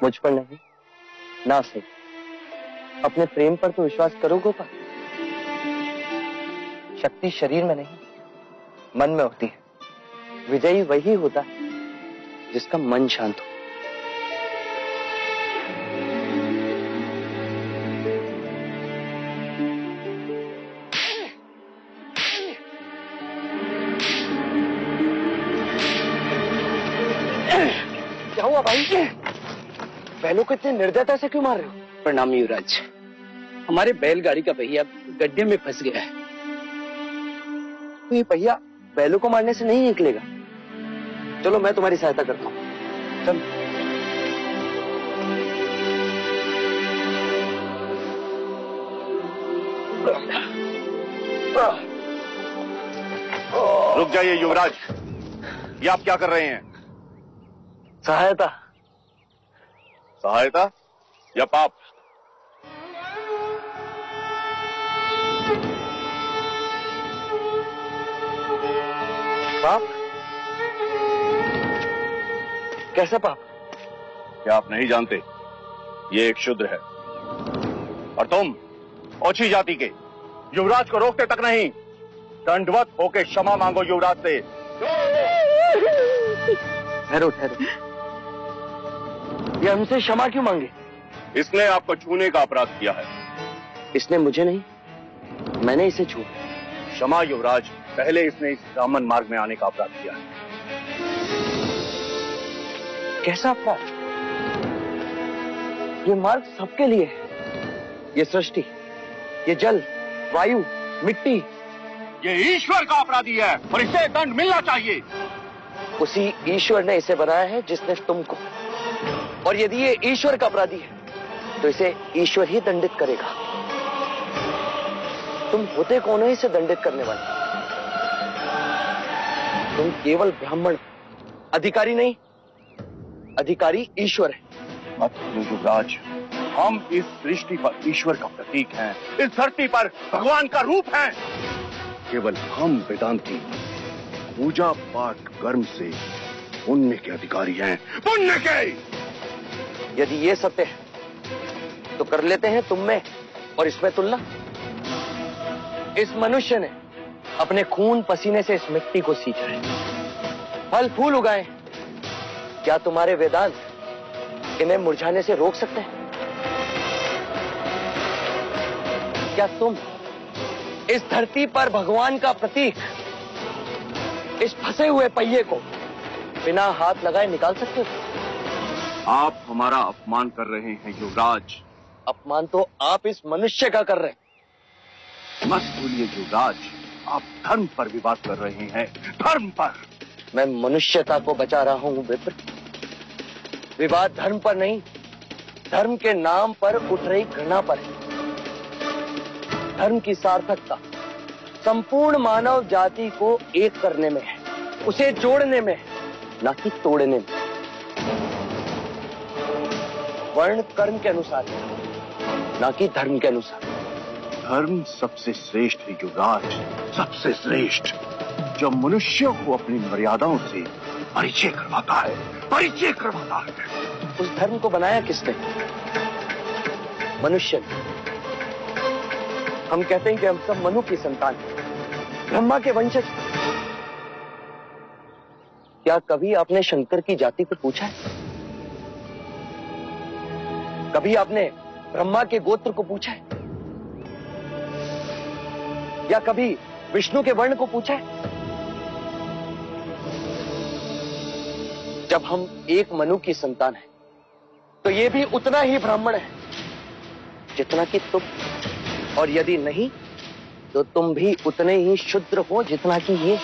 मुझ पर नहीं, ना सही। अपने प्रेम पर तो विश्वास करो गोपाल। शक्ति शरीर में नहीं, मन में होती है। विजयी वही होता है जिसका मन शांत हो। क्या हुआ भाई? बैलों को इतने निर्दयता से क्यों मार रहे हो? प्रणाम युवराज। हमारे बैलगाड़ी का पहिया गड्ढे में फंस गया है। तो ये पहिया बैलों को मारने से नहीं निकलेगा। चलो मैं तुम्हारी सहायता करता हूँ। चल। रुक जाइए युवराज, ये आप क्या कर रहे हैं? सहायता। सहायता या पाप? पाप? कैसा पाप? क्या आप नहीं जानते? ये एक शूद्र है और तुम ओछी जाति के युवराज को रोकते तक नहीं। दंडवत होके क्षमा मांगो युवराज से। ठहरो ठहरो, ये हमसे क्षमा क्यों मांगे? इसने आपको छूने का अपराध किया है। इसने मुझे नहीं, मैंने इसे छू। क्षमा युवराज, पहले इसने इस ब्राह्मण मार्ग में आने का अपराध किया है। कैसा अपराध? ये मार्ग सबके लिए है। ये सृष्टि, ये जल, वायु, मिट्टी, ये ईश्वर का अपराधी है और इसे दंड मिलना चाहिए। उसी ईश्वर ने इसे बनाया है जिसने तुमको। और यदि ये ईश्वर का अपराधी है तो इसे ईश्वर ही दंडित करेगा। तुम होते कौन हो इसे दंडित करने वाले? तुम केवल ब्राह्मण, अधिकारी नहीं। अधिकारी ईश्वर है। मत भूलो युवराज, हम इस सृष्टि पर ईश्वर का प्रतीक हैं, इस धरती पर भगवान का रूप हैं। केवल हम वेदांती पूजा पाठ कर्म से पुण्य के अधिकारी हैं, पुण्य के। यदि ये सत्य है तो कर लेते हैं तुम में और इसमें तुलना। इस मनुष्य ने अपने खून पसीने से इस मिट्टी को सींचा है, फल फूल उगाए। क्या तुम्हारे वेदांत इन्हें मुरझाने से रोक सकते हैं? क्या तुम इस धरती पर भगवान का प्रतीक, इस फंसे हुए पहिए को बिना हाथ लगाए निकाल सकते हो? आप हमारा अपमान कर रहे हैं युवराज। अपमान तो आप इस मनुष्य का कर रहे हैं। मत भूलिए युवराज, आप धर्म पर विवाद कर रहे हैं, धर्म पर। मैं मनुष्यता को बचा रहा हूं विप्र। विवाद धर्म पर नहीं, धर्म के नाम पर उठ रही घृणा पर है। धर्म की सार्थकता संपूर्ण मानव जाति को एक करने में है, उसे जोड़ने में है, ना कि तोड़ने में। वर्ण कर्म के अनुसार, ना कि धर्म के अनुसार। धर्म सबसे श्रेष्ठ है युवराज, सबसे श्रेष्ठ, जो मनुष्यों को अपनी मर्यादाओं से परिचय करवाता है, परिचय करवाता है। उस धर्म को बनाया किसने? मनुष्य ने। हम कहते हैं कि हम सब मनु की संतान हैं, ब्रह्मा के वंशज। क्या कभी आपने शंकर की जाति को पूछा है? कभी आपने ब्रह्मा के गोत्र को पूछा है? या कभी विष्णु के वर्ण को पूछा है? जब हम एक मनु की संतान हैं, तो ये भी उतना ही ब्राह्मण है जितना कि तुम। और यदि नहीं तो तुम भी उतने ही शूद्र हो जितना कि ये।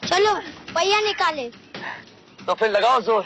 चलो पहिया निकाले। तो फिर लगाओ जोर।